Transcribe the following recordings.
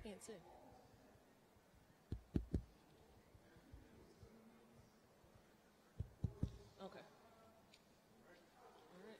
Can't see. Okay. All right.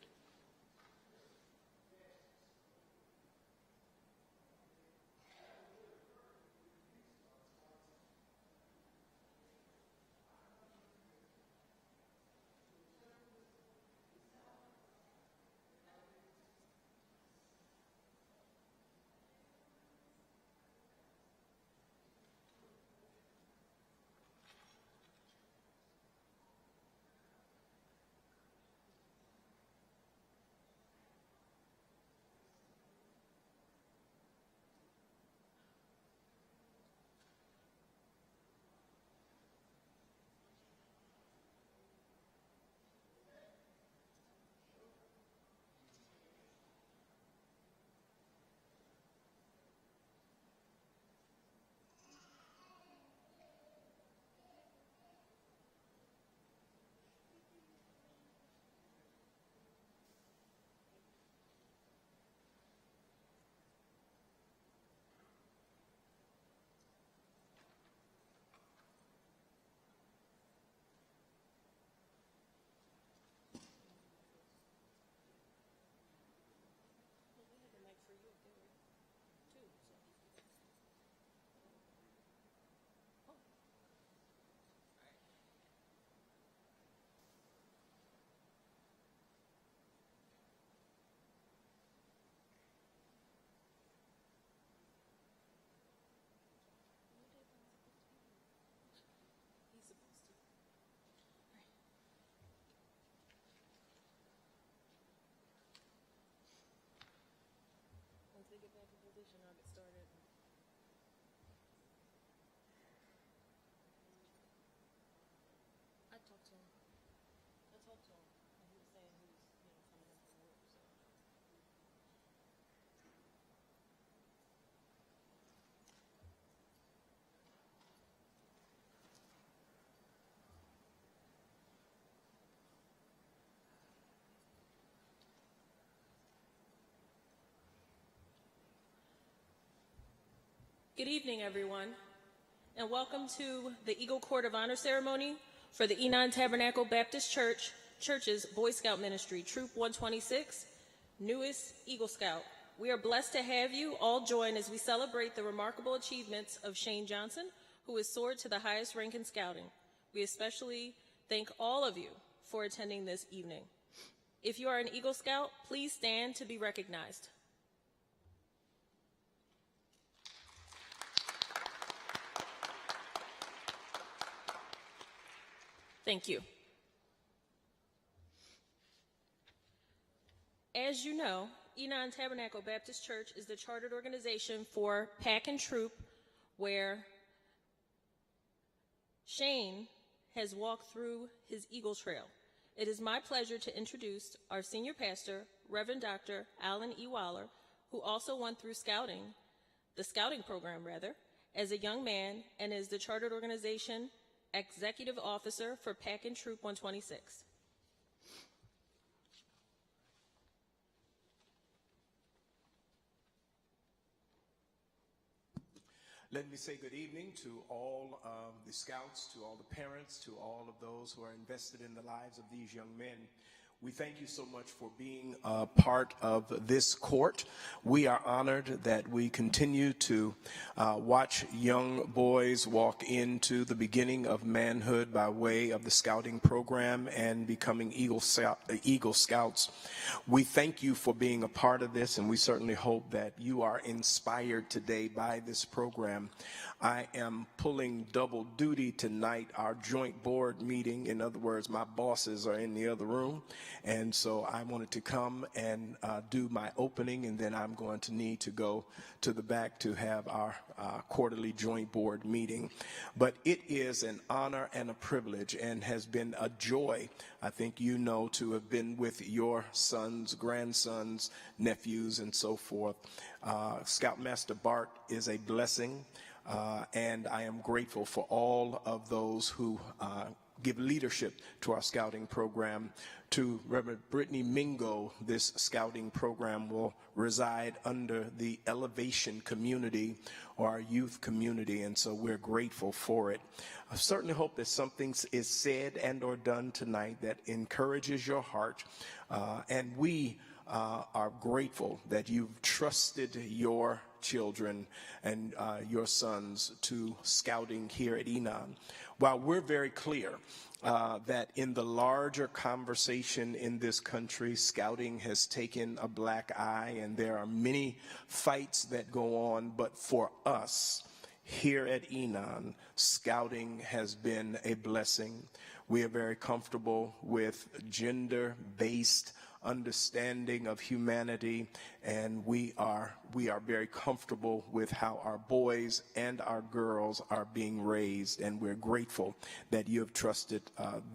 Once they get back in position, I'll get started. I talked to him. And he was saying he was, coming in from work. So. Good evening, everyone, and welcome to the Eagle Court of Honor ceremony for the Enon Tabernacle Baptist Church's Boy Scout Ministry, Troop 126, newest Eagle Scout. We are blessed to have you all join as we celebrate the remarkable achievements of Shane Johnson, who has soared to the highest rank in scouting. We especially thank all of you for attending this evening. If you are an Eagle Scout, please stand to be recognized. Thank you. As you know, Enon Tabernacle Baptist Church is the chartered organization for Pack and Troop, where Shane has walked through his Eagle Trail. It is my pleasure to introduce our senior pastor, Reverend Dr. Alyn E. Waller, who also went through the scouting program, as a young man and is the chartered organization Executive Officer for Pack and Troop 126. Let me say good evening to all of the scouts, to all the parents, to all of those who are invested in the lives of these young men. We thank you so much for being a part of this court. We are honored that we continue to watch young boys walk into the beginning of manhood by way of the scouting program and becoming Eagle Scouts. We thank you for being a part of this, and we certainly hope that you are inspired today by this program. I am pulling double duty tonight, our joint board meeting. In other words, my bosses are in the other room. And so I wanted to come and do my opening, and then I'm going to need to go to the back to have our quarterly joint board meeting. But it is an honor and a privilege and has been a joy, I think you know, to have been with your sons, grandsons, nephews, and so forth. Scoutmaster Bart is a blessing, and I am grateful for all of those who give leadership to our scouting program. To Reverend Brittany Mingo, this scouting program will reside under the Elevation community, or our youth community, and so we're grateful for it. I certainly hope that something is said and or done tonight that encourages your heart, and we are grateful that you've trusted your children and your sons to scouting here at Enon. While we're very clear that in the larger conversation in this country, scouting has taken a black eye and there are many fights that go on, but for us here at Enon, scouting has been a blessing. We are very comfortable with gender-based understanding of humanity, and we are very comfortable with how our boys and our girls are being raised, and we're grateful that you have trusted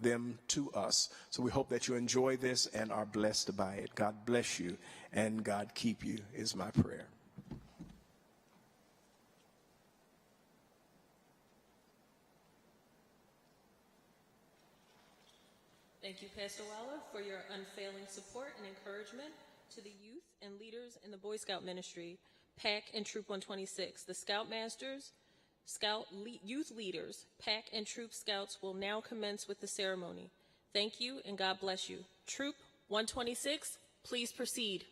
them to us. So we hope that you enjoy this and are blessed by it. God bless you and God keep you is my prayer. Thank you, Pastor Waller, for your unfailing support and encouragement to the youth and leaders in the Boy Scout ministry, PAC and Troop 126. The Scoutmasters, youth leaders, PAC and Troop Scouts will now commence with the ceremony. Thank you and God bless you. Troop 126, please proceed.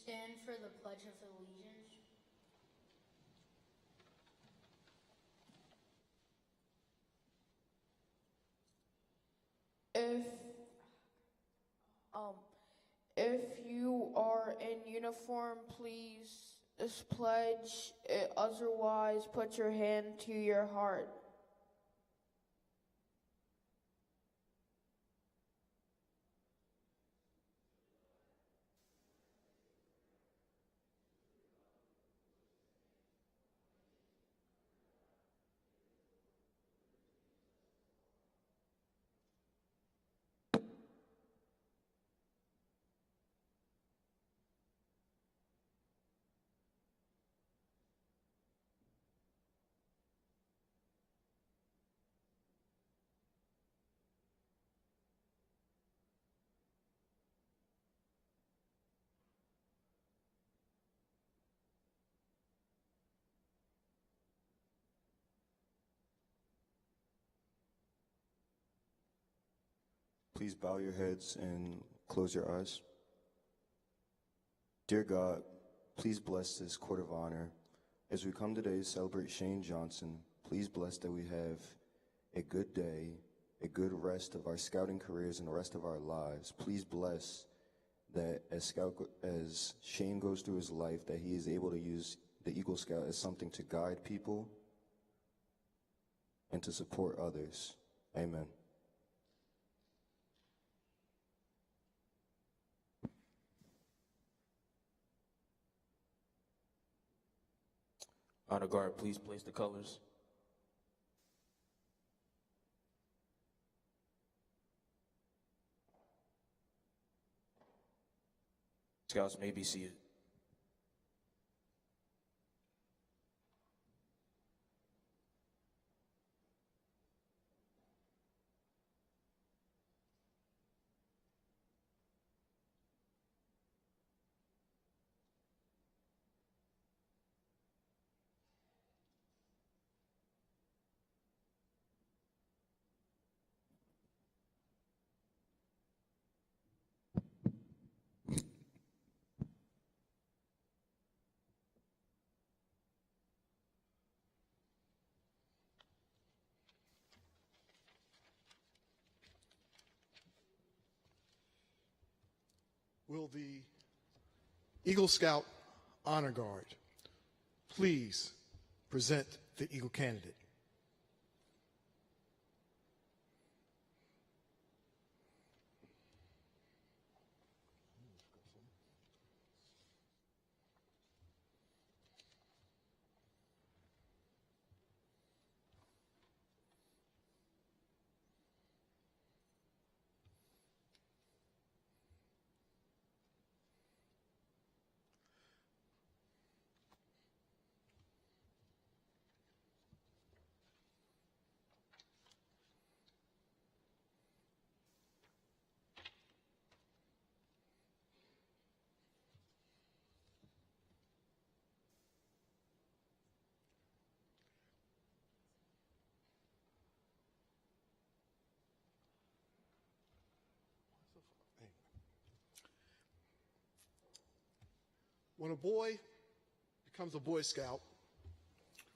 Stand for the Pledge of Allegiance. If you are in uniform, please pledge. Otherwise, put your hand to your heart. Please bow your heads and close your eyes. Dear God, please bless this court of honor. As we come today to celebrate Shane Johnson, please bless that we have a good day, a good rest of our scouting careers and the rest of our lives. Please bless that as Shane goes through his life, that he is able to use the Eagle Scout as something to guide people and to support others. Amen. Honor guard, please place the colors. Scouts may be seated. Will the Eagle Scout Honor Guard please present the Eagle candidate? When a boy becomes a Boy Scout,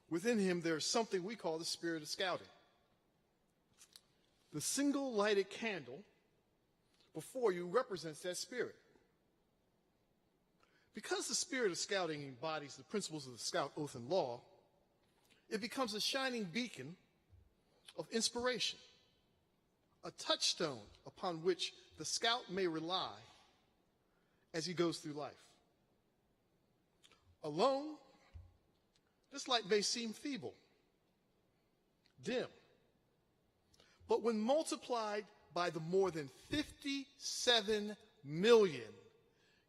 within him there's something we call the spirit of scouting. The single lighted candle before you represents that spirit. Because the spirit of scouting embodies the principles of the Scout Oath and Law, it becomes a shining beacon of inspiration, a touchstone upon which the Scout may rely as he goes through life. Alone, this light may seem feeble, dim, but when multiplied by the more than 57 million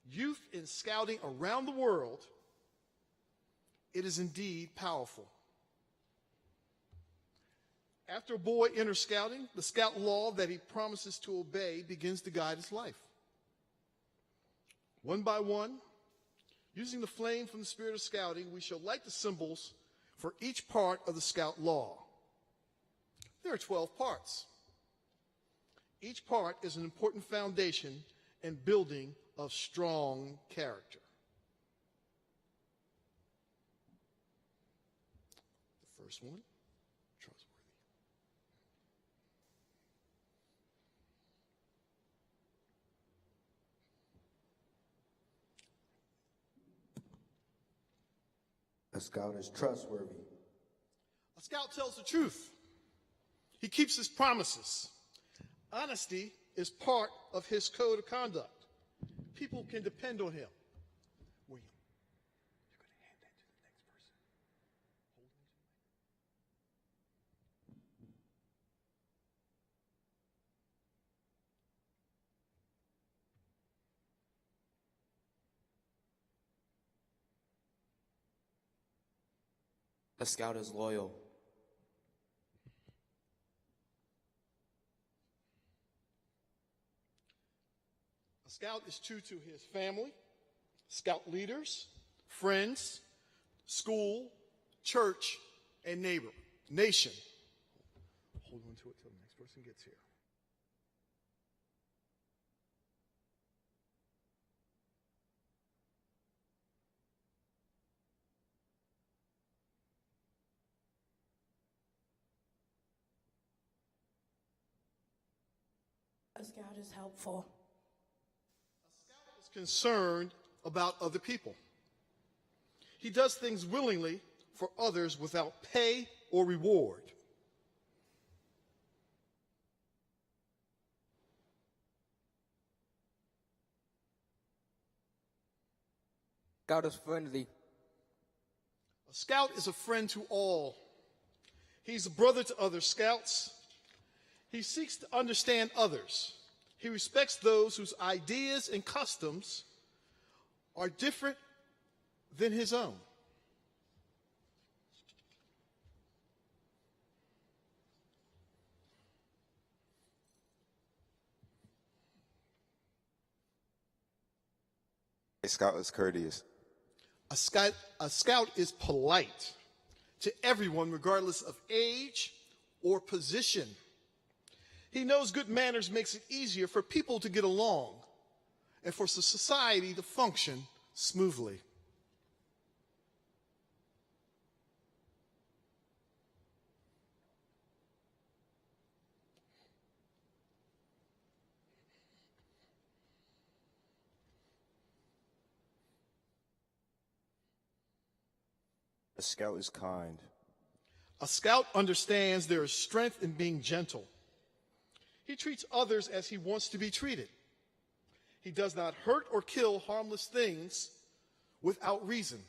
youth in scouting around the world, it is indeed powerful. After a boy enters scouting, the Scout law that he promises to obey begins to guide his life. One by one, using the flame from the spirit of scouting, we shall light the symbols for each part of the Scout law. There are 12 parts. Each part is an important foundation and building of strong character. The first one, trustworthy. A scout is trustworthy. A scout tells the truth. He keeps his promises. Honesty is part of his code of conduct. People can depend on him. William, you're going to hand that to the next person. Hold on to it. A scout is loyal. A scout is true to his family, scout leaders, friends, school, church, and nation. Hold on to it till the next person gets here. A scout is helpful. Is concerned about other people. He does things willingly for others without pay or reward. Scout is friendly. A A scout is a friend to all. He's a brother to other scouts. He seeks to understand others. He respects those whose ideas and customs are different than his own. A scout is courteous. A scout is polite to everyone, regardless of age or position. He knows good manners makes it easier for people to get along and for society to function smoothly. A scout is kind. A scout understands there is strength in being gentle. He treats others as he wants to be treated. He does not hurt or kill harmless things without reason.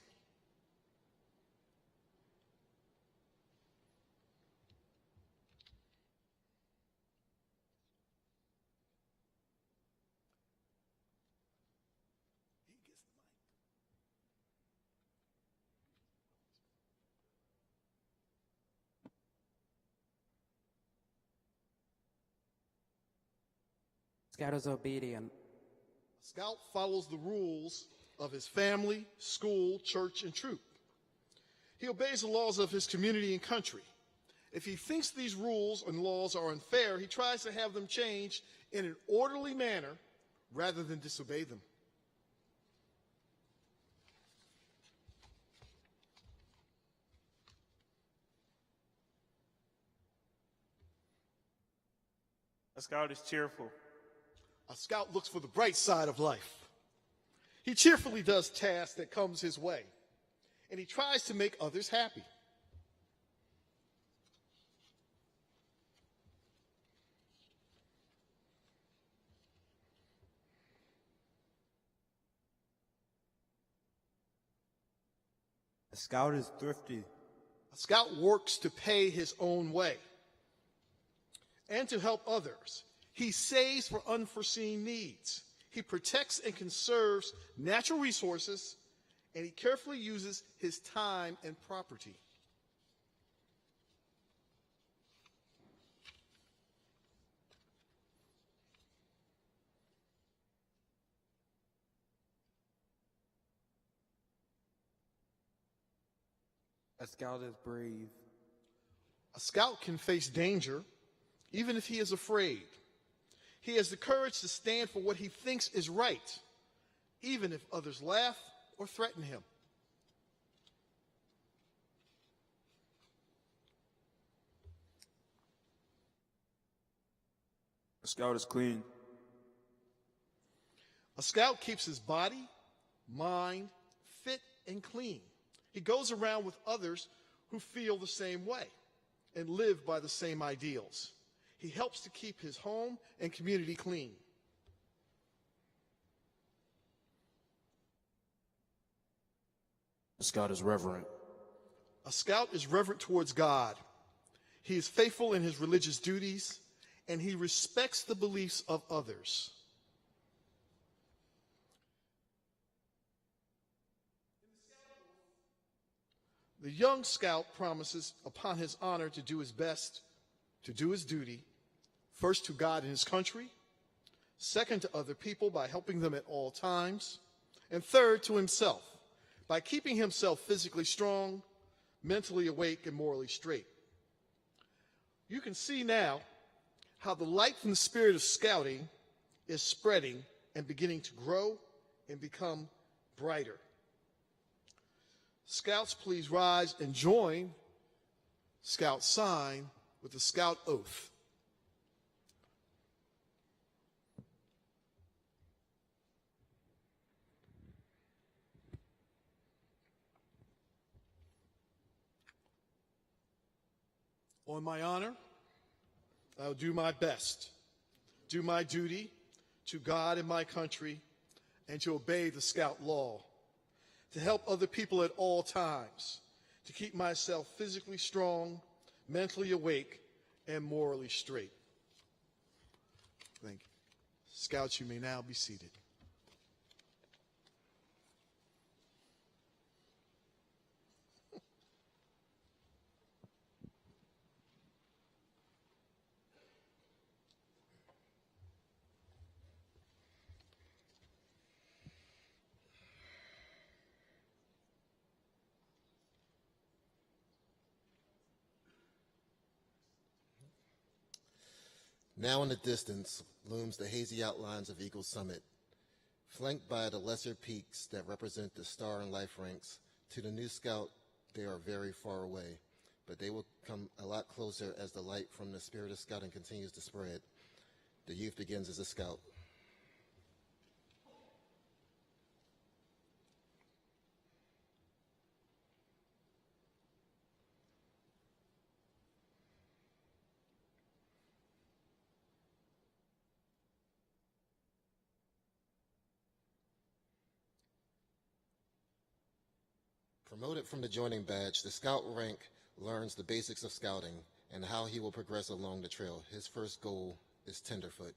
Scout is obedient. A scout follows the rules of his family, school, church, and troop. He obeys the laws of his community and country. If he thinks these rules and laws are unfair, he tries to have them changed in an orderly manner rather than disobey them. A scout is cheerful. A scout looks for the bright side of life. He cheerfully does tasks that comes his way, and he tries to make others happy. A scout is thrifty. A scout works to pay his own way and to help others. He saves for unforeseen needs. He protects and conserves natural resources, and he carefully uses his time and property. A scout is brave. A scout can face danger even if he is afraid. He has the courage to stand for what he thinks is right, even if others laugh or threaten him. A scout is clean. A scout keeps his body, mind, fit, and clean. He goes around with others who feel the same way and live by the same ideals. He helps to keep his home and community clean. A scout is reverent. A scout is reverent towards God. He is faithful in his religious duties, and he respects the beliefs of others. The young scout promises upon his honor to do his best, to do his duty, first to God and his country, second to other people by helping them at all times, and third to himself by keeping himself physically strong, mentally awake, and morally straight. You can see now how the light from the spirit of scouting is spreading and beginning to grow and become brighter. Scouts, please rise and join Scout sign with the Scout oath. On my honor, I will do my best, do my duty to God and my country, and to obey the Scout law, to help other people at all times, to keep myself physically strong, mentally awake, and morally straight. Thank you. Scouts, you may now be seated. Now in the distance looms the hazy outlines of Eagle Summit, flanked by the lesser peaks that represent the star and life ranks. To the new scout, they are very far away, but they will come a lot closer as the light from the spirit of scouting continues to spread. The youth begins as a scout. Promoted from the joining badge, the scout rank learns the basics of scouting and how he will progress along the trail. His first goal is tenderfoot.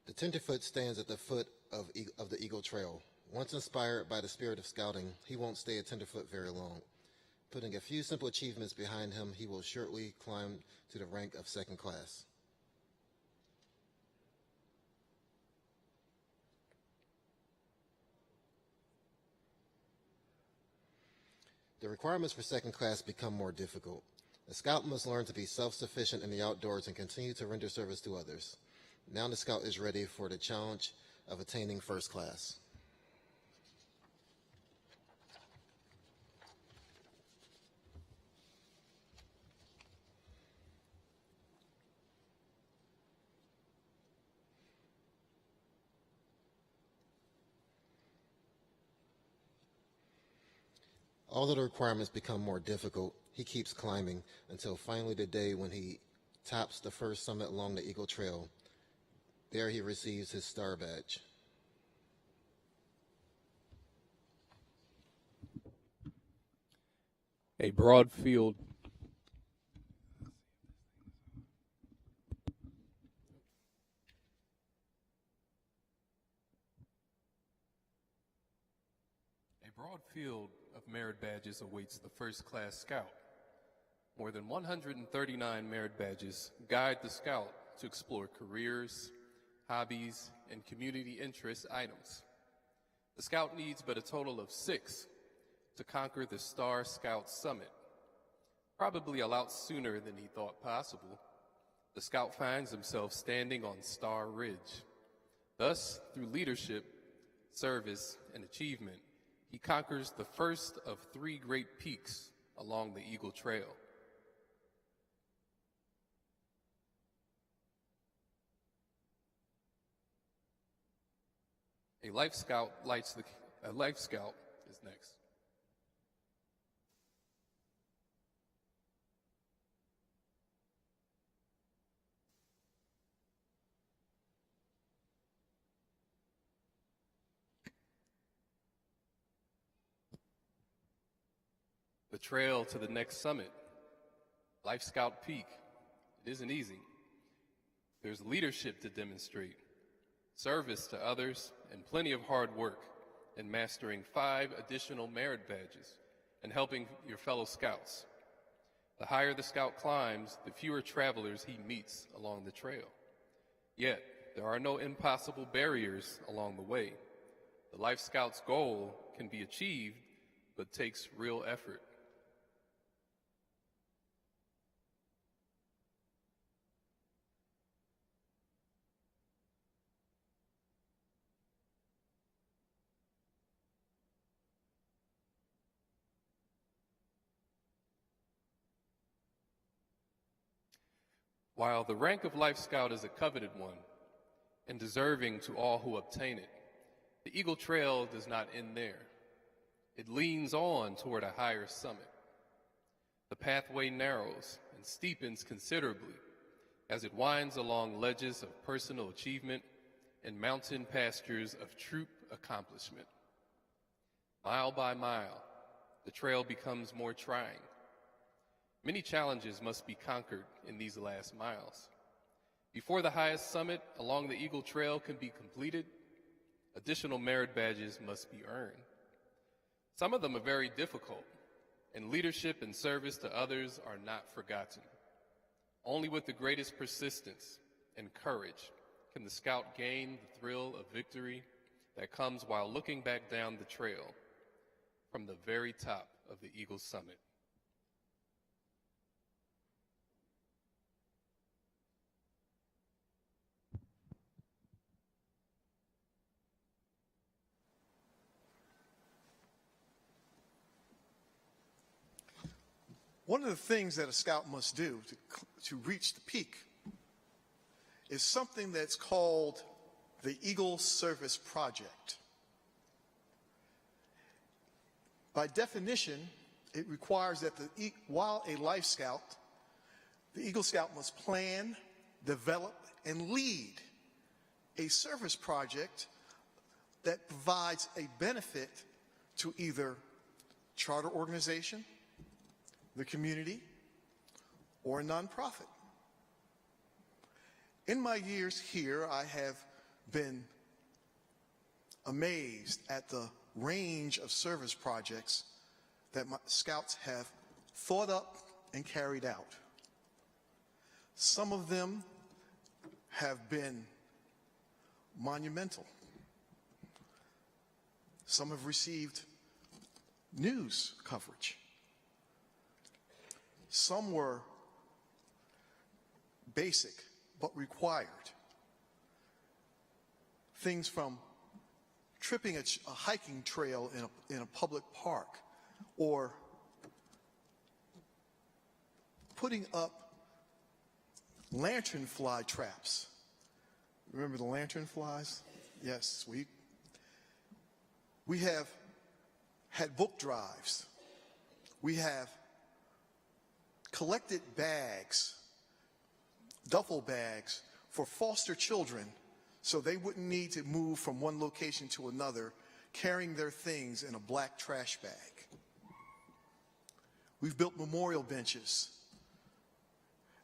The tenderfoot stands at the foot of the Eagle Trail. Once inspired by the spirit of scouting, he won't stay a tenderfoot very long. Putting a few simple achievements behind him, he will shortly climb to the rank of second class. The requirements for second class become more difficult. A scout must learn to be self-sufficient in the outdoors and continue to render service to others. Now the scout is ready for the challenge of attaining first class. Although the requirements become more difficult, he keeps climbing until finally the day when he tops the first summit along the Eagle Trail. There he receives his star badge. A broad field. A broad field of merit badges awaits the first-class scout. More than 139 merit badges guide the scout to explore careers, hobbies, and community interest items. The scout needs but a total of 6 to conquer the Star Scout Summit. Probably a lot sooner than he thought possible, the scout finds himself standing on Star Ridge. Thus, through leadership, service, and achievement, he conquers the first of 3 great peaks along the Eagle Trail. A life scout is next. The trail to the next summit, Life Scout Peak. It isn't easy. There's leadership to demonstrate, service to others, and plenty of hard work in mastering 5 additional merit badges and helping your fellow scouts. The higher the scout climbs, the fewer travelers he meets along the trail. Yet, there are no impossible barriers along the way. The Life Scout's goal can be achieved, but takes real effort. While the rank of Life Scout is a coveted one and deserving to all who obtain it, The Eagle Trail does not end there. It leans on toward a higher summit. The pathway narrows and steepens considerably as it winds along ledges of personal achievement and mountain pastures of troop accomplishment. Mile by mile, the trail becomes more trying. Many challenges must be conquered in these last miles. Before the highest summit along the Eagle Trail can be completed, additional merit badges must be earned. Some of them are very difficult, and leadership and service to others are not forgotten. Only with the greatest persistence and courage can the scout gain the thrill of victory that comes while looking back down the trail from the very top of the Eagle summit. One of the things that a scout must do to reach the peak is something that's called the Eagle Service Project. By definition, it requires that while a Life Scout, the Eagle Scout must plan, develop, and lead a service project that provides a benefit to either charter organization, the community, or a nonprofit. In my years here, I have been amazed at the range of service projects that my scouts have thought up and carried out. Some of them have been monumental. Some have received news coverage. Some were basic but required. Things from tripping a hiking trail in a public park, or putting up lantern fly traps. Remember the lantern flies? Yes, we have had book drives. We have collected bags, duffel bags, for foster children so they wouldn't need to move from one location to another carrying their things in a black trash bag. We've built memorial benches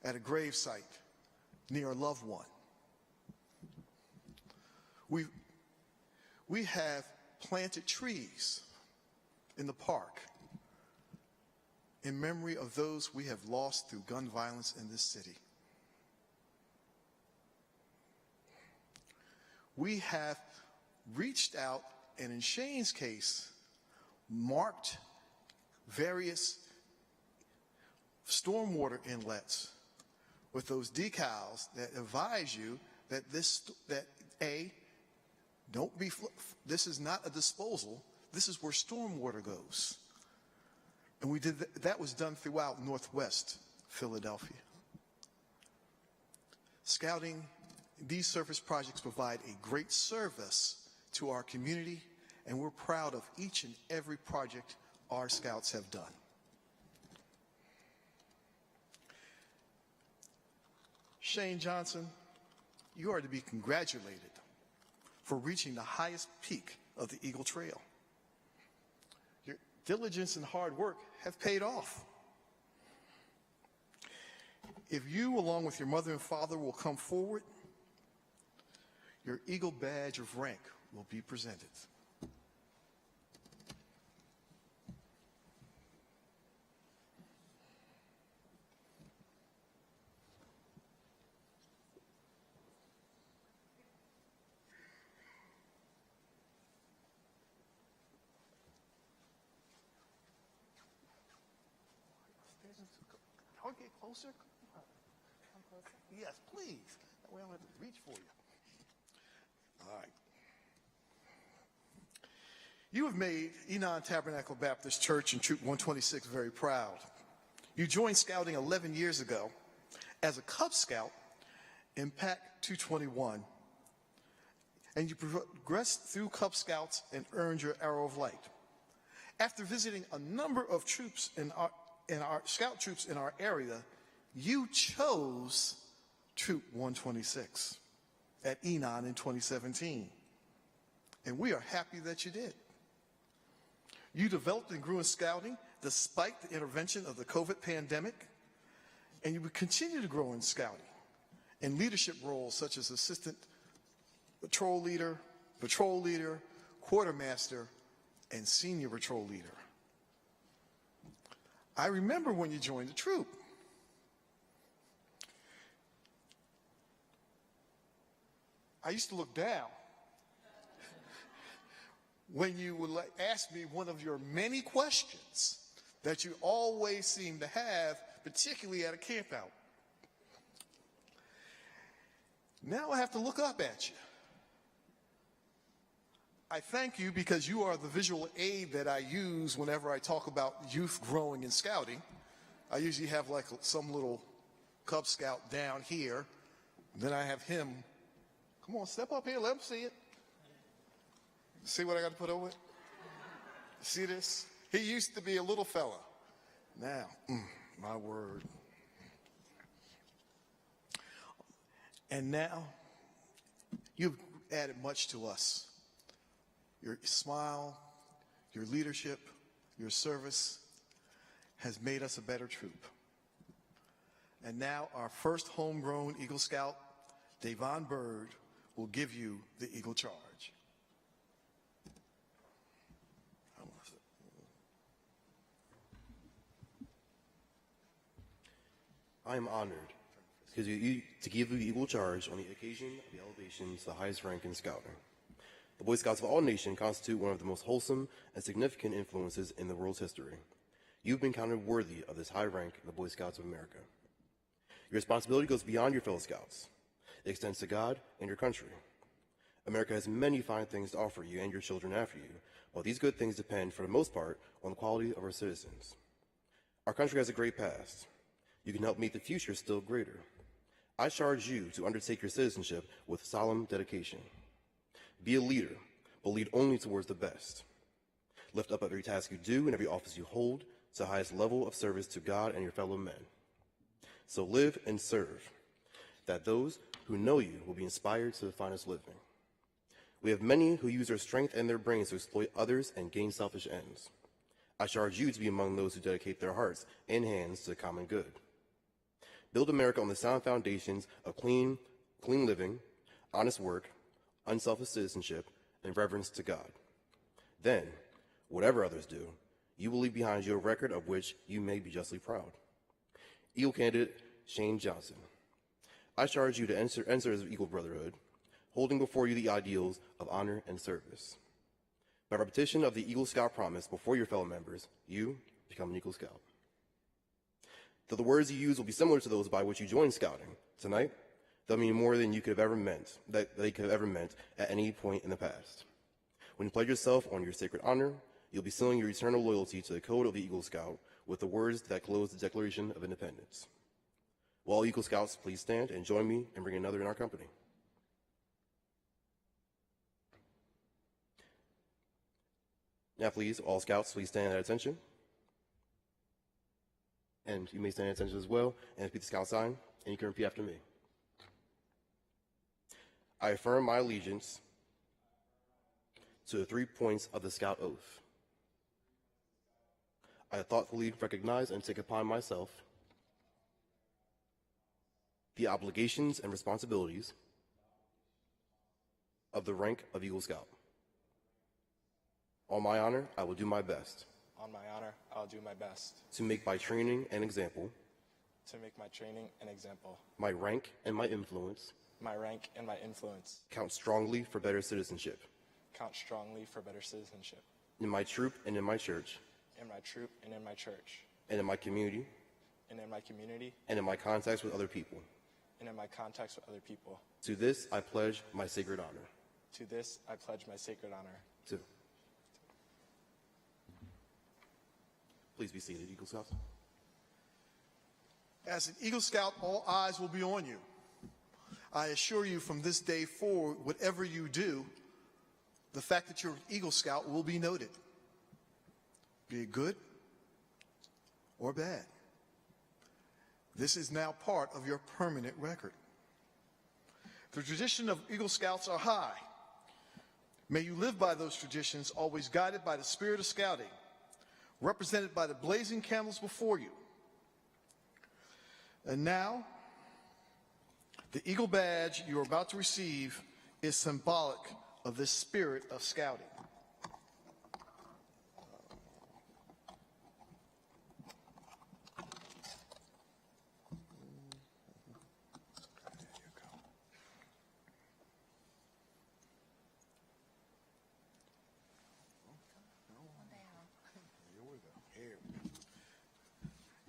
at a grave site near a loved one. We have planted trees in the park in memory of those we have lost through gun violence in this city. We have reached out and, in Shane's case, marked various stormwater inlets with those decals that advise you that this is not a disposal, this is where stormwater goes. And that was done throughout Northwest Philadelphia. Scouting, these service projects provide a great service to our community, and we're proud of each and every project our scouts have done. Shane Johnson, you are to be congratulated for reaching the highest peak of the Eagle Trail. Your diligence and hard work have paid off. If you, along with your mother and father, will come forward, your Eagle Badge of rank will be presented. Can I get closer? Come closer? Yes, please. That way I don't have to reach for you. All right. You have made Enon Tabernacle Baptist Church and Troop 126 very proud. You joined Scouting 11 years ago as a Cub Scout in Pack 221 and you progressed through Cub Scouts and earned your Arrow of Light. After visiting a number of troops in our scout troops in our area, you chose Troop 126 at Enon in 2017. And we are happy that you did. You developed and grew in scouting despite the intervention of the COVID pandemic, and you would continue to grow in scouting in leadership roles such as assistant patrol leader, quartermaster, and senior patrol leader. I remember when you joined the troop. I used to look down when you would ask me one of your many questions that you always seem to have, particularly at a campout. Now I have to look up at you. I thank you because you are the visual aid that I use whenever I talk about youth growing in scouting. I usually have like some little Cub Scout down here. Then I have him. Come on, step up here, let him see it. See what I got to put over it? See this? He used to be a little fella. Now, my word. And now, you've added much to us. Your smile, your leadership, your service has made us a better troop. And now our first homegrown Eagle Scout, Davon Bird, will give you the Eagle Charge. I am honored to give you the Eagle Charge on the occasion of the elevation to the highest rank in scouting. The Boy Scouts of all nations constitute one of the most wholesome and significant influences in the world's history. You've been counted worthy of this high rank in the Boy Scouts of America. Your responsibility goes beyond your fellow Scouts. It extends to God and your country. America has many fine things to offer you and your children after you, but these good things depend, for the most part, on the quality of our citizens. Our country has a great past. You can help make the future still greater. I charge you to undertake your citizenship with solemn dedication. Be a leader, but lead only towards the best. Lift up every task you do and every office you hold to the highest level of service to God and your fellow men. So live and serve, that those who know you will be inspired to the finest living. We have many who use their strength and their brains to exploit others and gain selfish ends. I charge you to be among those who dedicate their hearts and hands to the common good. Build America on the sound foundations of clean living, honest work, unselfish citizenship, and reverence to God. Then, whatever others do, you will leave behind you a record of which you may be justly proud. Eagle candidate Shane Johnson. I charge you to enter as Eagle Brotherhood, holding before you the ideals of honor and service. By repetition of the Eagle Scout promise before your fellow members, you become an Eagle Scout. Though the words you use will be similar to those by which you joined scouting, tonight, they'll mean more than you could have ever meant, that they could have ever meant at any point in the past. When you pledge yourself on your sacred honor, you'll be sealing your eternal loyalty to the code of the Eagle Scout with the words that close the Declaration of Independence. Will all Eagle Scouts please stand and join me in bringing another in our company? Now please, all Scouts, please stand at attention. And you may stand at attention as well and repeat the Scout sign, and you can repeat after me. I affirm my allegiance to the 3 points of the Scout Oath. I thoughtfully recognize and take upon myself the obligations and responsibilities of the rank of Eagle Scout. On my honor, I will do my best. On my honor, I'll do my best. To make by training and example. To make my training an example. My rank and my influence. My rank and my influence. Count strongly for better citizenship. Count strongly for better citizenship. In my troop and in my church. In my troop and in my church. And in my community. And in my community. And in my contacts with other people. And in my contacts with other people. To this, I pledge my sacred honor. To this, I pledge my sacred honor. To. Please be seated, Eagle Scouts. As an Eagle Scout, all eyes will be on you. I assure you from this day forward, whatever you do, the fact that you're an Eagle Scout will be noted, be it good or bad. This is now part of your permanent record. The tradition of Eagle Scouts are high. May you live by those traditions, always guided by the spirit of scouting, represented by the blazing candles before you. And now, the Eagle Badge you are about to receive is symbolic of this spirit of scouting.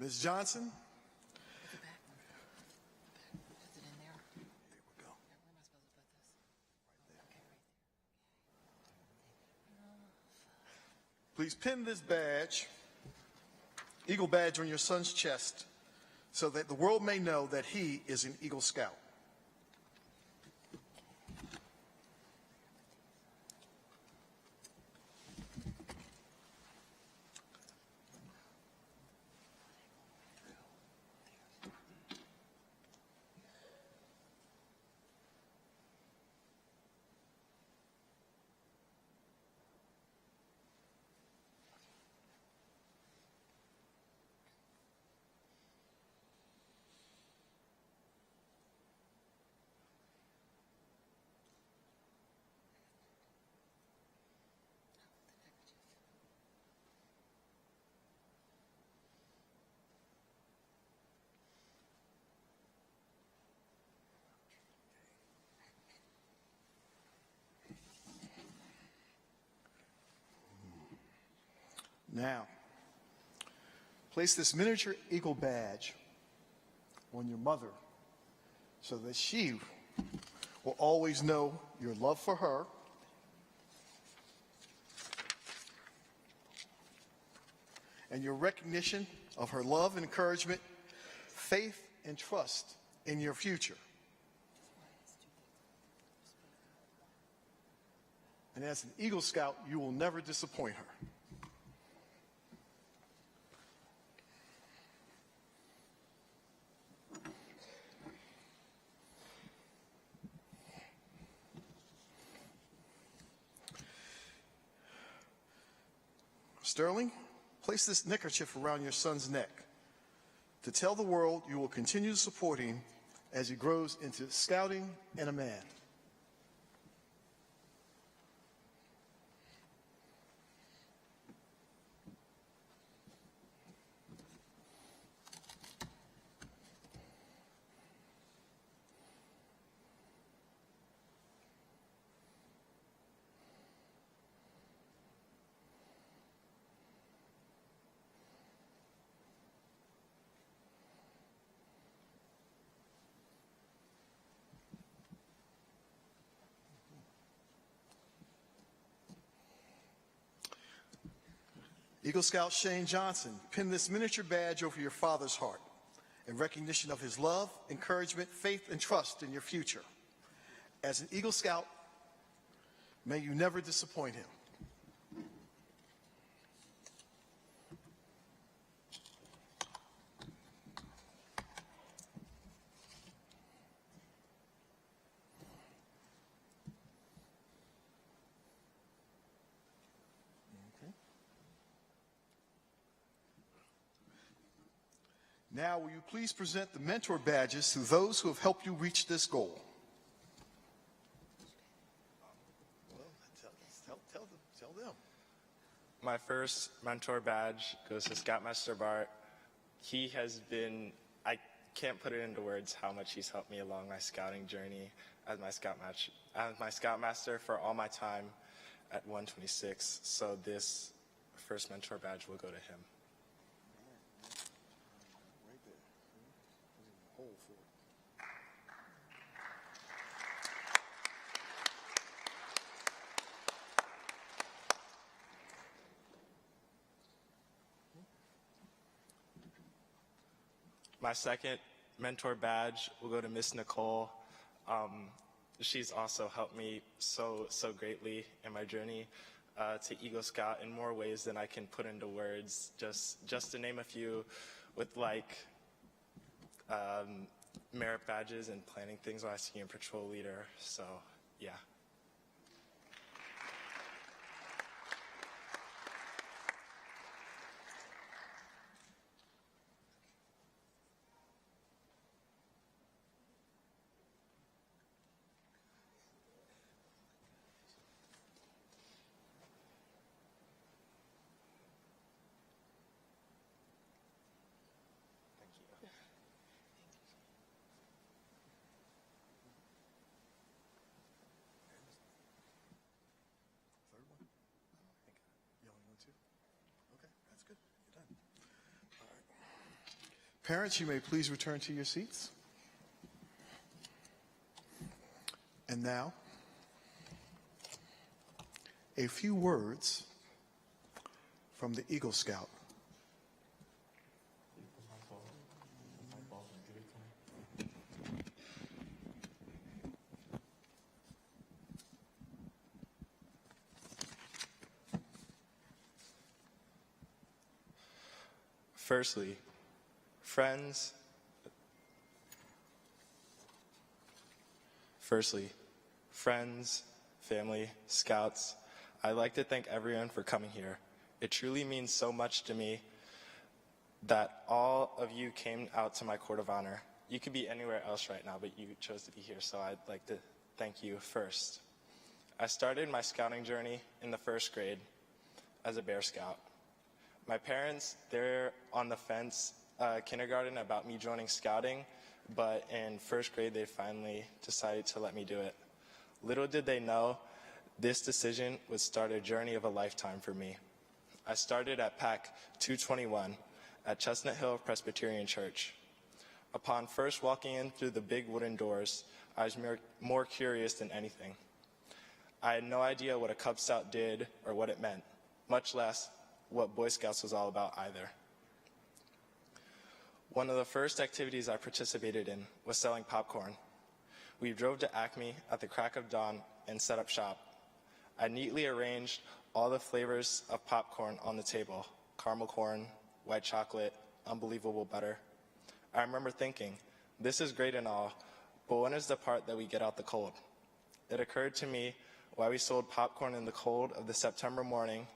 Ms. Johnson? Please pin this badge, Eagle Badge, on your son's chest so that the world may know that he is an Eagle Scout. Now, place this miniature Eagle Badge on your mother so that she will always know your love for her and your recognition of her love and encouragement, faith and trust in your future. And as an Eagle Scout, you will never disappoint her. Sterling, place this neckerchief around your son's neck to tell the world you will continue to support him as he grows into scouting and a man. Eagle Scout Shane Johnson, pin this miniature badge over your father's heart in recognition of his love, encouragement, faith, and trust in your future. As an Eagle Scout, may you never disappoint him. Now, will you please present the mentor badges to those who have helped you reach this goal? Well, tell them. My first mentor badge goes to Scoutmaster Bart. He has been, I can't put it into words how much he's helped me along my scouting journey as my Scoutmaster for all my time at 126. So this first mentor badge will go to him. My second mentor badge will go to Miss Nicole. She's also helped me so greatly in my journey to Eagle Scout in more ways than I can put into words. Just to name a few, with like merit badges and planning things while I was senior patrol leader. So yeah. Parents, you may please return to your seats. And now, a few words from the Eagle Scout. Firstly, friends, family, scouts, I'd like to thank everyone for coming here. It truly means so much to me that all of you came out to my court of honor. You could be anywhere else right now, but you chose to be here, so I'd like to thank you first. I started my scouting journey in the 1st grade as a Bear Scout. My parents, they're on the fence kindergarten about me joining scouting, but in 1st grade they finally decided to let me do it. Little did they know, this decision would start a journey of a lifetime for me. I started at PAC 221 at Chestnut Hill Presbyterian Church. Upon first walking in through the big wooden doors, I was more curious than anything. I had no idea what a Cub Scout did or what it meant, much less what Boy Scouts was all about either. One of the first activities I participated in was selling popcorn. We drove to Acme at the crack of dawn and set up shop. I neatly arranged all the flavors of popcorn on the table: caramel corn, white chocolate, unbelievable butter. I remember thinking, this is great and all, but when is the part that we get out the cold? It occurred to me why we sold popcorn in the cold of the September morning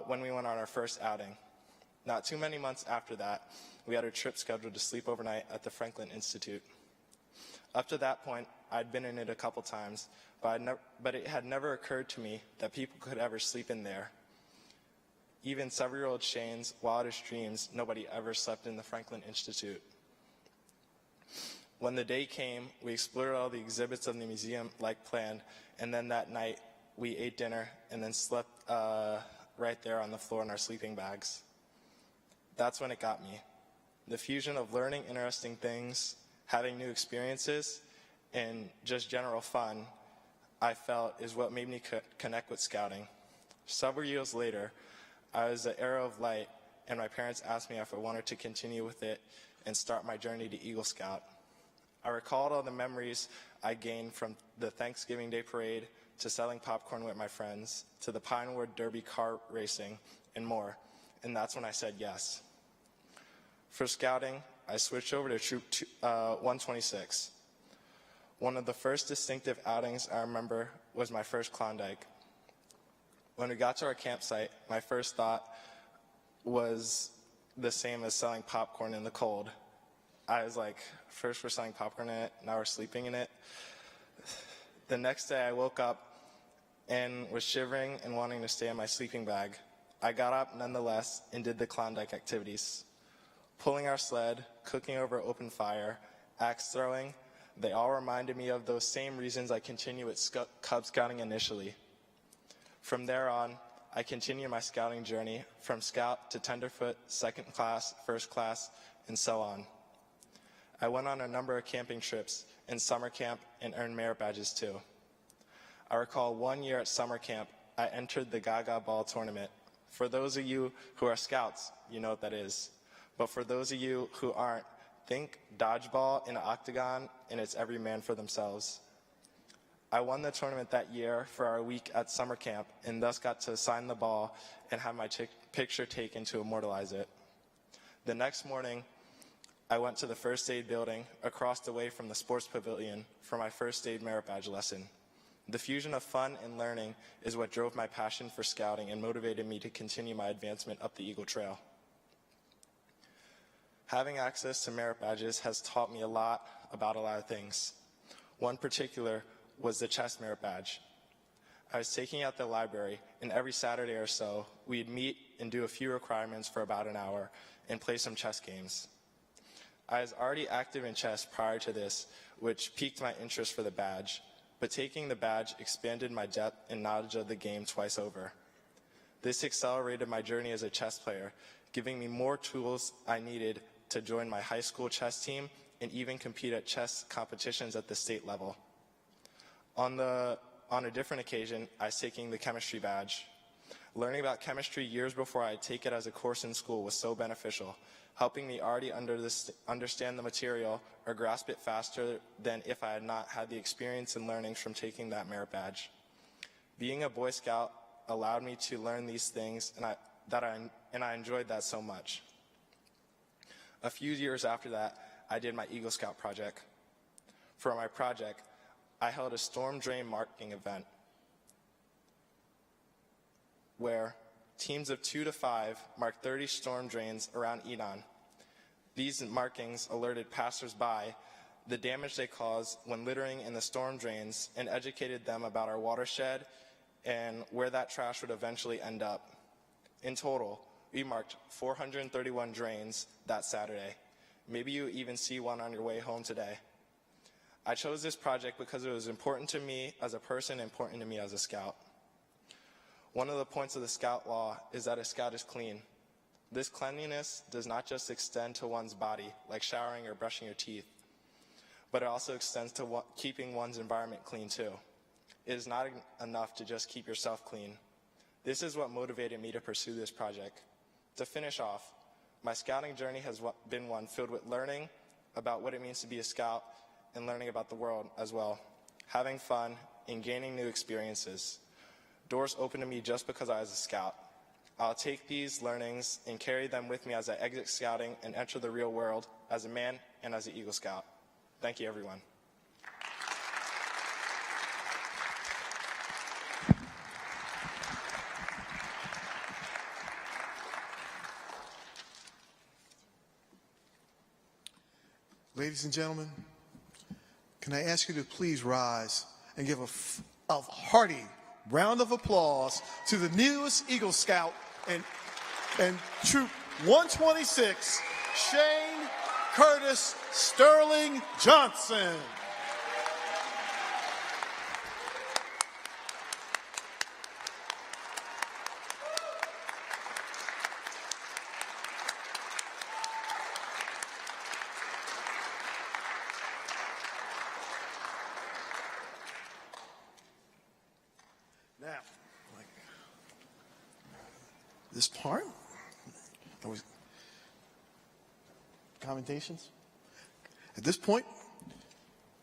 when we went on our first outing. Not too many months after that, we had a trip scheduled to sleep overnight at the Franklin Institute. Up to that point, I'd been in it a couple times, but it had never occurred to me that people could ever sleep in there. Even 7-year-old Shane's wildest dreams, nobody ever slept in the Franklin Institute. When the day came, we explored all the exhibits of the museum like planned, and then that night, we ate dinner and then slept right there on the floor in our sleeping bags. That's when it got me. The fusion of learning interesting things, having new experiences, and just general fun, I felt, is what made me connect with scouting. Several years later, I was an arrow of light, and my parents asked me if I wanted to continue with it and start my journey to Eagle Scout. I recalled all the memories I gained from the Thanksgiving Day parade, to selling popcorn with my friends, to the Pinewood Derby car racing, and more, and that's when I said yes. For scouting, I switched over to Troop 126. One of the first distinctive outings I remember was my first Klondike. When we got to our campsite, my first thought was the same as selling popcorn in the cold. I was like, first we're selling popcorn in it, now we're sleeping in it. The next day I woke up and was shivering and wanting to stay in my sleeping bag. I got up nonetheless and did the Klondike activities. Pulling our sled, cooking over open fire, axe throwing, they all reminded me of those same reasons I continued with Cub Scouting initially. From there on, I continued my scouting journey from scout to tenderfoot, second class, first class, and so on. I went on a number of camping trips in summer camp and earned merit badges too. I recall one year at summer camp, I entered the Gaga Ball tournament. For those of you who are scouts, you know what that is. But for those of you who aren't, Think dodgeball in an octagon, and it's every man for themselves. I won the tournament that year for our week at summer camp, and thus got to sign the ball and have my picture taken to immortalize it. The next morning, I went to the first aid building across the way from the sports pavilion for my first aid merit badge lesson. The fusion of fun and learning is what drove my passion for scouting and motivated me to continue my advancement up the Eagle Trail. Having access to merit badges has taught me a lot about a lot of things. One particular was the chess merit badge. I was taking out the library, and every Saturday or so, we'd meet and do a few requirements for about an hour and play some chess games. I was already active in chess prior to this, which piqued my interest for the badge, but taking the badge expanded my depth and knowledge of the game twice over. This accelerated my journey as a chess player, giving me more tools I needed to join my high school chess team and even compete at chess competitions at the state level. On a different occasion, I was taking the chemistry badge. Learning about chemistry years before I take it as a course in school was so beneficial, helping me already understand the material or grasp it faster than if I had not had the experience and learnings from taking that merit badge. Being a Boy Scout allowed me to learn these things, and I enjoyed that so much. A few years after that, I did my Eagle Scout project. For my project, I held a storm drain marking event where teams of 2 to 5 marked 30 storm drains around Enon. These markings alerted passersby the damage they caused when littering in the storm drains and educated them about our watershed and where that trash would eventually end up. In total, we marked 431 drains that Saturday. Maybe you even see one on your way home today. I chose this project because it was important to me as a person, important to me as a scout. One of the points of the scout law is that a scout is clean. This cleanliness does not just extend to one's body, like showering or brushing your teeth, but it also extends to keeping one's environment clean too. It is not enough to just keep yourself clean. This is what motivated me to pursue this project. To finish off, my scouting journey has been one filled with learning about what it means to be a scout and learning about the world as well, having fun and gaining new experiences. Doors open to me just because I was a scout. I'll take these learnings and carry them with me as I exit scouting and enter the real world as a man and as an Eagle Scout. Thank you, everyone. Ladies and gentlemen, can I ask you to please rise and give a hearty round of applause to the newest Eagle Scout and Troop 126, Shane Curtis Sterling Johnson. Now, like this part, commendations. At this point,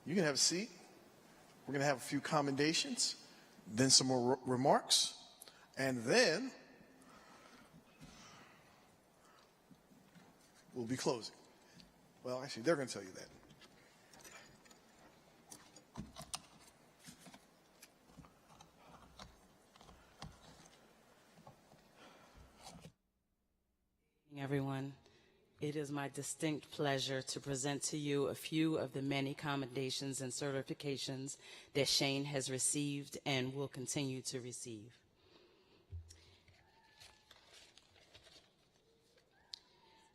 you can have a seat. We're going to have a few commendations, then some more remarks, and then we'll be closing. Well, actually, they're going to tell you that. Everyone, it is my distinct pleasure to present to you a few of the many commendations and certifications that Shane has received and will continue to receive.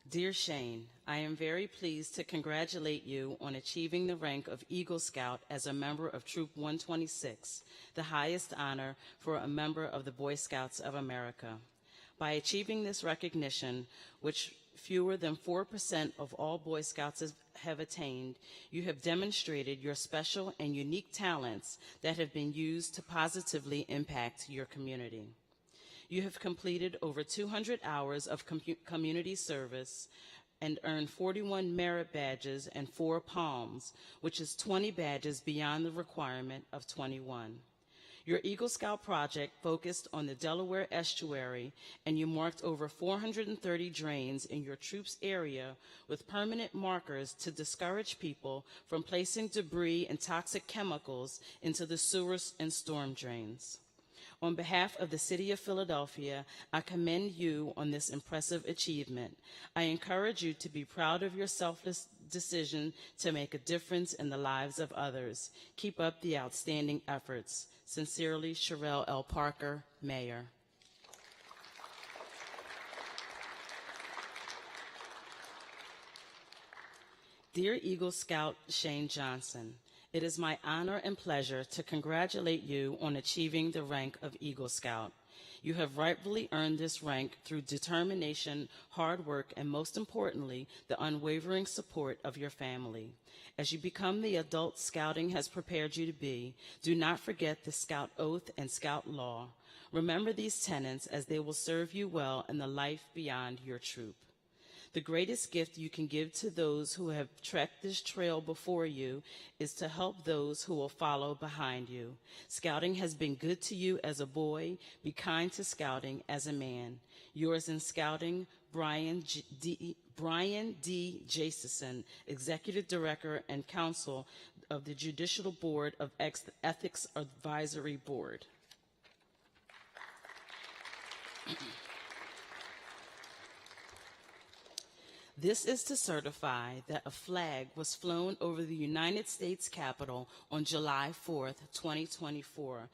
Dear Shane, I am very pleased to congratulate you on achieving the rank of Eagle Scout as a member of Troop 126, the highest honor for a member of the Boy Scouts of America. By achieving this recognition, which fewer than 4% of all Boy Scouts have attained, you have demonstrated your special and unique talents that have been used to positively impact your community. You have completed over 200 hours of community service and earned 41 merit badges and 4 palms, which is 20 badges beyond the requirement of 21. Your Eagle Scout project focused on the Delaware estuary, and you marked over 430 drains in your troop's area with permanent markers to discourage people from placing debris and toxic chemicals into the sewers and storm drains. On behalf of the City of Philadelphia, I commend you on this impressive achievement. I encourage you to be proud of your selfless decision to make a difference in the lives of others. Keep up the outstanding efforts. Sincerely, Sherelle L. Parker, Mayor. Dear Eagle Scout Shane Johnson, it is my honor and pleasure to congratulate you on achieving the rank of Eagle Scout. You have rightfully earned this rank through determination, hard work, and most importantly, the unwavering support of your family. As you become the adult Scouting has prepared you to be, do not forget the Scout Oath and Scout Law. Remember these tenets as they will serve you well in the life beyond your troop. The greatest gift you can give to those who have trekked this trail before you is to help those who will follow behind you. Scouting has been good to you as a boy. Be kind to Scouting as a man. Yours in Scouting, Brian D. Jasison, Executive Director and Counsel of the Judicial Board of Ethics Advisory Board. This is to certify that a flag was flown over the United States Capitol on July 4th, 2024,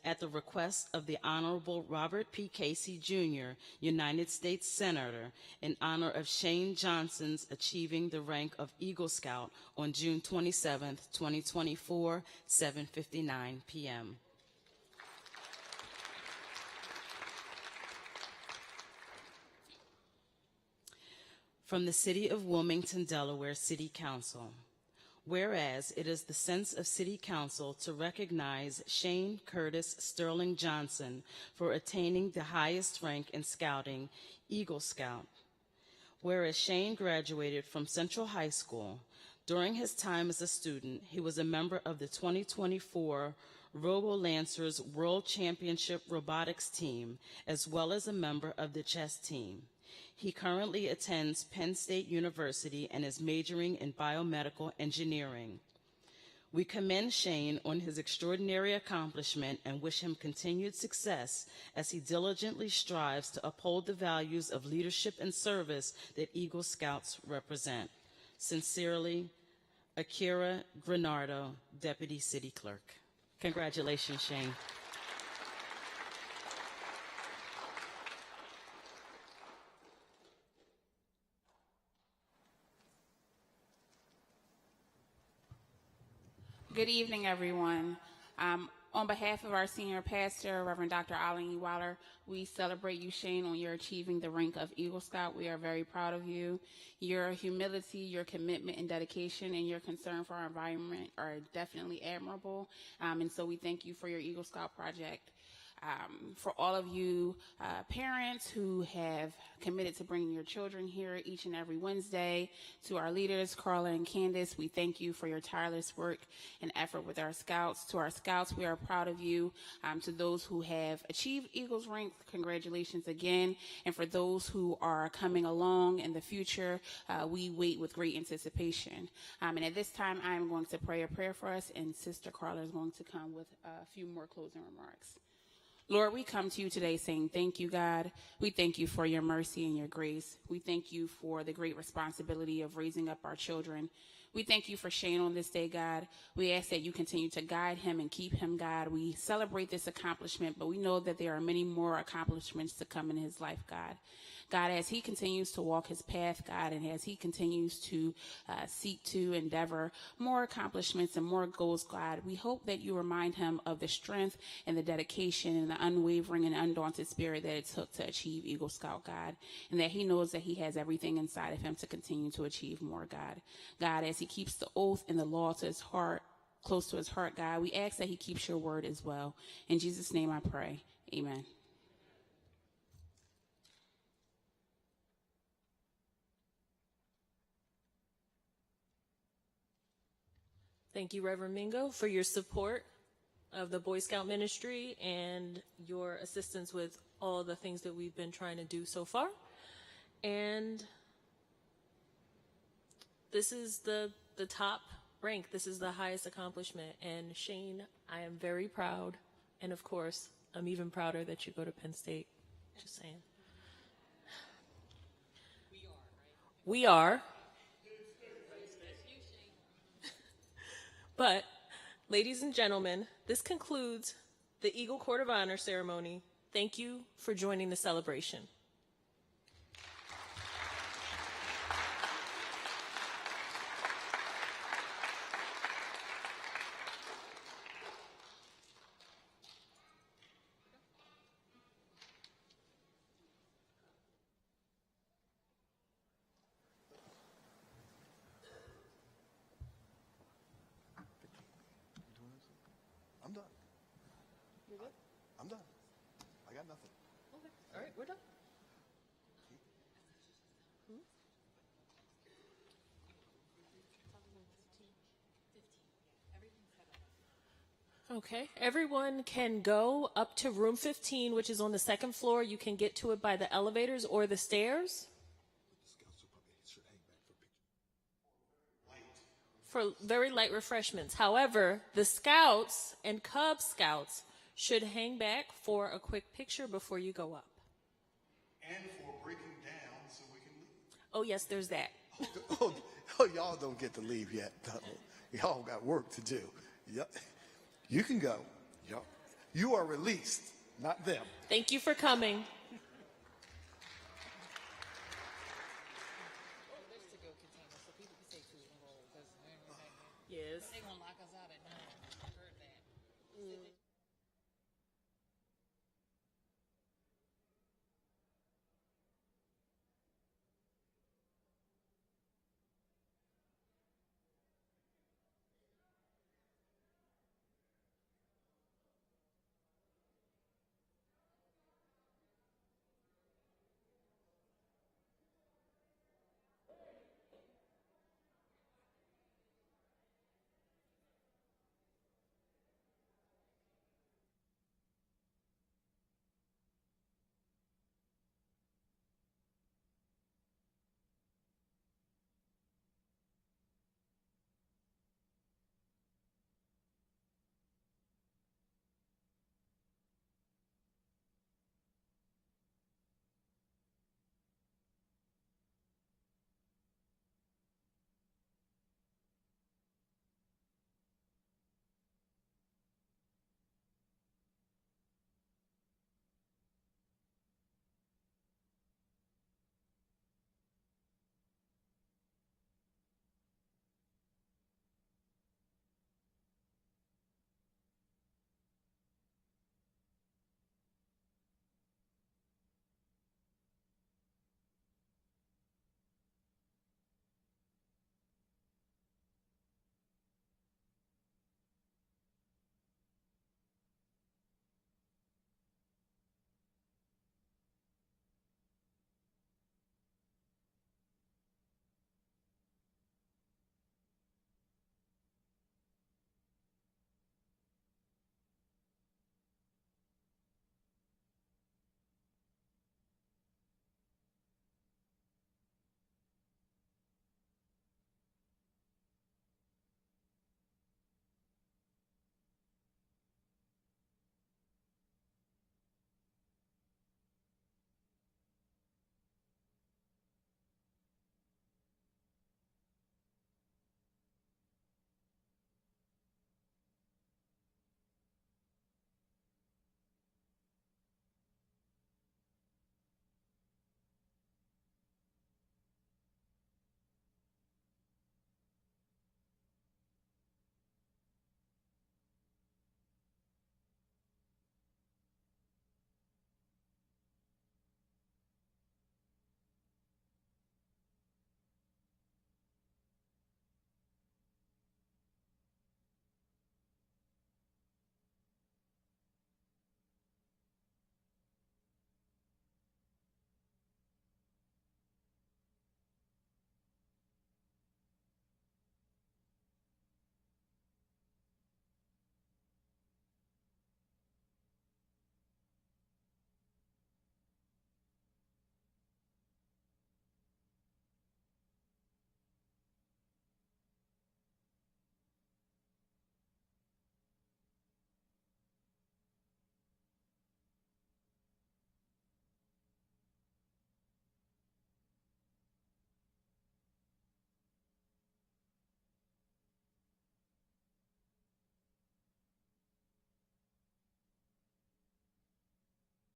at the request of the Honorable Robert P. Casey, Jr., United States Senator, in honor of Shane Johnson's achieving the rank of Eagle Scout on June 27th, 2024, 7:59 p.m. From the City of Wilmington, Delaware City Council. Whereas it is the sense of City Council to recognize Shane Curtis Sterling Johnson for attaining the highest rank in Scouting, Eagle Scout. Whereas Shane graduated from Central High School. During his time as a student, he was a member of the 2024 Robo-Lancers World Championship Robotics team, as well as a member of the chess team. He currently attends Penn State University and is majoring in biomedical engineering. We commend Shane on his extraordinary accomplishment and wish him continued success as he diligently strives to uphold the values of leadership and service that Eagle Scouts represent. Sincerely, Akira Granardo, Deputy City Clerk. Congratulations, Shane. Good evening, everyone. On behalf of our senior pastor, Reverend Dr. Alyn, we celebrate you, Shane, on your achieving the rank of Eagle Scout. We are very proud of you. Your humility, your commitment and dedication, and your concern for our environment are definitely admirable. And so we thank you for your Eagle Scout project. For all of you parents who have committed to bringing your children here each and every Wednesday, to our leaders, Carla and Candace, we thank you for your tireless work and effort with our scouts. To our scouts, we are proud of you. To those who have achieved Eagles rank, congratulations again. And for those who are coming along in the future, we wait with great anticipation. And at this time, I am going to pray a prayer for us, and Sister Carla is going to come with a few more closing remarks. Lord, we come to you today saying thank you, God. We thank you for your mercy and your grace. We thank you for the great responsibility of raising up our children. We thank you for Shane on this day, God. We ask that you continue to guide him and keep him, God. We celebrate this accomplishment, but we know that there are many more accomplishments to come in his life, God. God, as he continues to walk his path, God, and as he continues to seek to endeavor more accomplishments and more goals, God, we hope that you remind him of the strength and the dedication and the unwavering and undaunted spirit that it took to achieve Eagle Scout, God, and that he knows that he has everything inside of him to continue to achieve more, God. God, as he keeps the oath and the law to his heart, close to his heart, God, we ask that he keeps your word as well. In Jesus' name I pray. Amen. Thank you, Reverend Mingo, for your support of the Boy Scout ministry and your assistance with all the things that we've been trying to do so far. And this is the top rank. This is the highest accomplishment. And Shane, I am very proud. And of course, I'm even prouder that you go to Penn State. Just saying. We are. But, ladies and gentlemen, this concludes the Eagle Court of Honor ceremony. Thank you for joining the celebration. I'm done. You're good? I'm done. I got nothing. Okay. All right, we're done. Okay, everyone can go up to room 15, which is on the second floor. You can get to it by the elevators or the stairs. For very light refreshments. However, the Scouts and Cub Scouts should hang back for a quick picture before you go up. And for breaking down so we can leave. Oh, yes, there's that. Y'all don't get to leave yet. Y'all got work to do. Yep. You can go. Yep. You are released, not them. Thank you for coming. Yes.